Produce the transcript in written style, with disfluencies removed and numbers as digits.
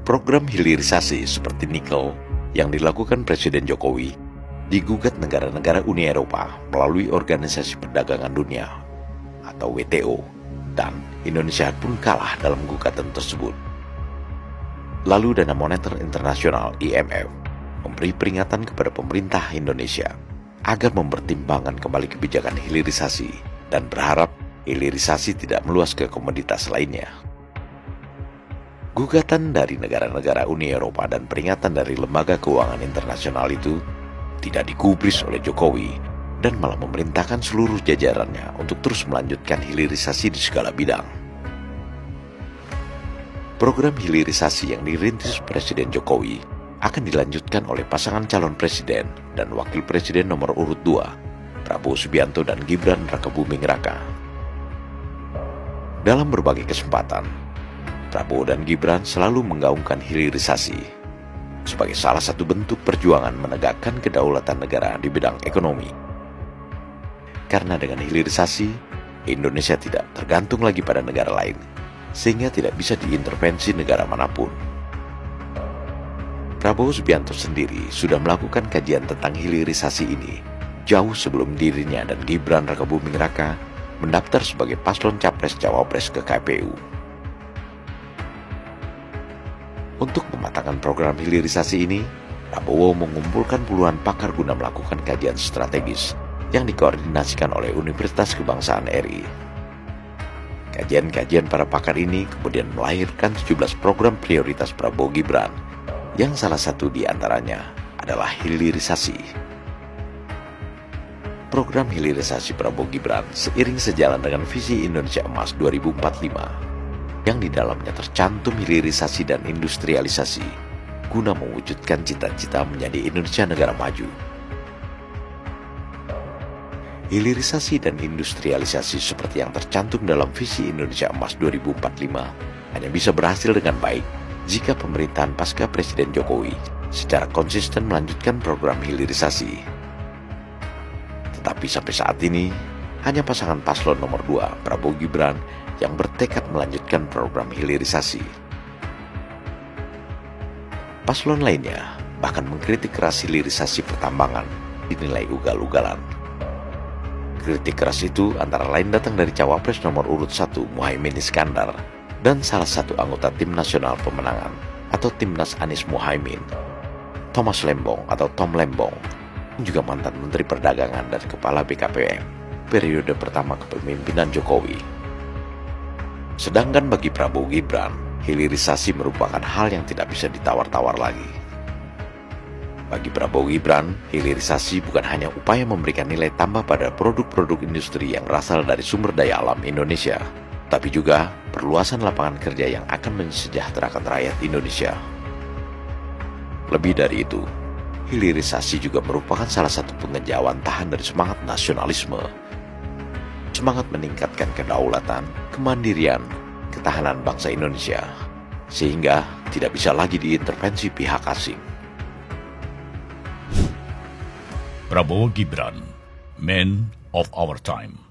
Program hilirisasi seperti nikel yang dilakukan Presiden Jokowi digugat negara-negara Uni Eropa melalui Organisasi Perdagangan Dunia atau WTO, dan Indonesia pun kalah dalam gugatan tersebut. Lalu Dana Moneter Internasional IMF memberi peringatan kepada pemerintah Indonesia agar mempertimbangkan kembali kebijakan hilirisasi dan berharap hilirisasi tidak meluas ke komoditas lainnya. Gugatan dari negara-negara Uni Eropa dan peringatan dari lembaga keuangan internasional itu tidak digubris oleh Jokowi dan malah memerintahkan seluruh jajarannya untuk terus melanjutkan hilirisasi di segala bidang. Program hilirisasi yang dirintis Presiden Jokowi akan dilanjutkan oleh pasangan calon presiden dan wakil presiden nomor urut 2, Prabowo Subianto dan Gibran Rakabuming Raka. Dalam berbagai kesempatan, Prabowo dan Gibran selalu menggaungkan hilirisasi sebagai salah satu bentuk perjuangan menegakkan kedaulatan negara di bidang ekonomi. Karena dengan hilirisasi, Indonesia tidak tergantung lagi pada negara lain, sehingga tidak bisa diintervensi negara manapun. Prabowo Subianto sendiri sudah melakukan kajian tentang hilirisasi ini jauh sebelum dirinya dan Gibran Rakabuming Raka mendaftar sebagai paslon capres-cawapres ke KPU. Untuk mematangkan program hilirisasi ini, Prabowo mengumpulkan puluhan pakar guna melakukan kajian strategis yang dikoordinasikan oleh Universitas Kebangsaan RI. Kajian-kajian para pakar ini kemudian melahirkan 17 program prioritas Prabowo Gibran, yang salah satu di antaranya adalah hilirisasi. Program hilirisasi Prabowo Gibran seiring sejalan dengan visi Indonesia Emas 2045, yang di dalamnya tercantum hilirisasi dan industrialisasi, guna mewujudkan cita-cita menjadi Indonesia negara maju. Hilirisasi dan industrialisasi seperti yang tercantum dalam visi Indonesia Emas 2045 hanya bisa berhasil dengan baik jika pemerintahan pasca Presiden Jokowi secara konsisten melanjutkan program hilirisasi. Tetapi sampai saat ini, hanya pasangan paslon nomor 2, Prabowo Gibran, yang bertekad melanjutkan program hilirisasi. Paslon lainnya bahkan mengkritik keras hilirisasi pertambangan dinilai ugal-ugalan. Kritik keras itu antara lain datang dari cawapres nomor urut 1 Muhaimin Iskandar dan salah satu anggota Tim Nasional Pemenangan atau Timnas Anies Muhaimin, Thomas Lembong atau Tom Lembong, juga mantan Menteri Perdagangan dan Kepala BKPM periode pertama kepemimpinan Jokowi. Sedangkan bagi Prabowo Gibran, hilirisasi merupakan hal yang tidak bisa ditawar-tawar lagi. Bagi Prabowo Gibran, hilirisasi bukan hanya upaya memberikan nilai tambah pada produk-produk industri yang berasal dari sumber daya alam Indonesia, tapi juga perluasan lapangan kerja yang akan mensejahterakan rakyat Indonesia. Lebih dari itu, hilirisasi juga merupakan salah satu pengejauhan tahan dari semangat nasionalisme, semangat meningkatkan kedaulatan, kemandirian, ketahanan bangsa Indonesia, sehingga tidak bisa lagi diintervensi pihak asing. Prabowo Gibran, Man of Our Time.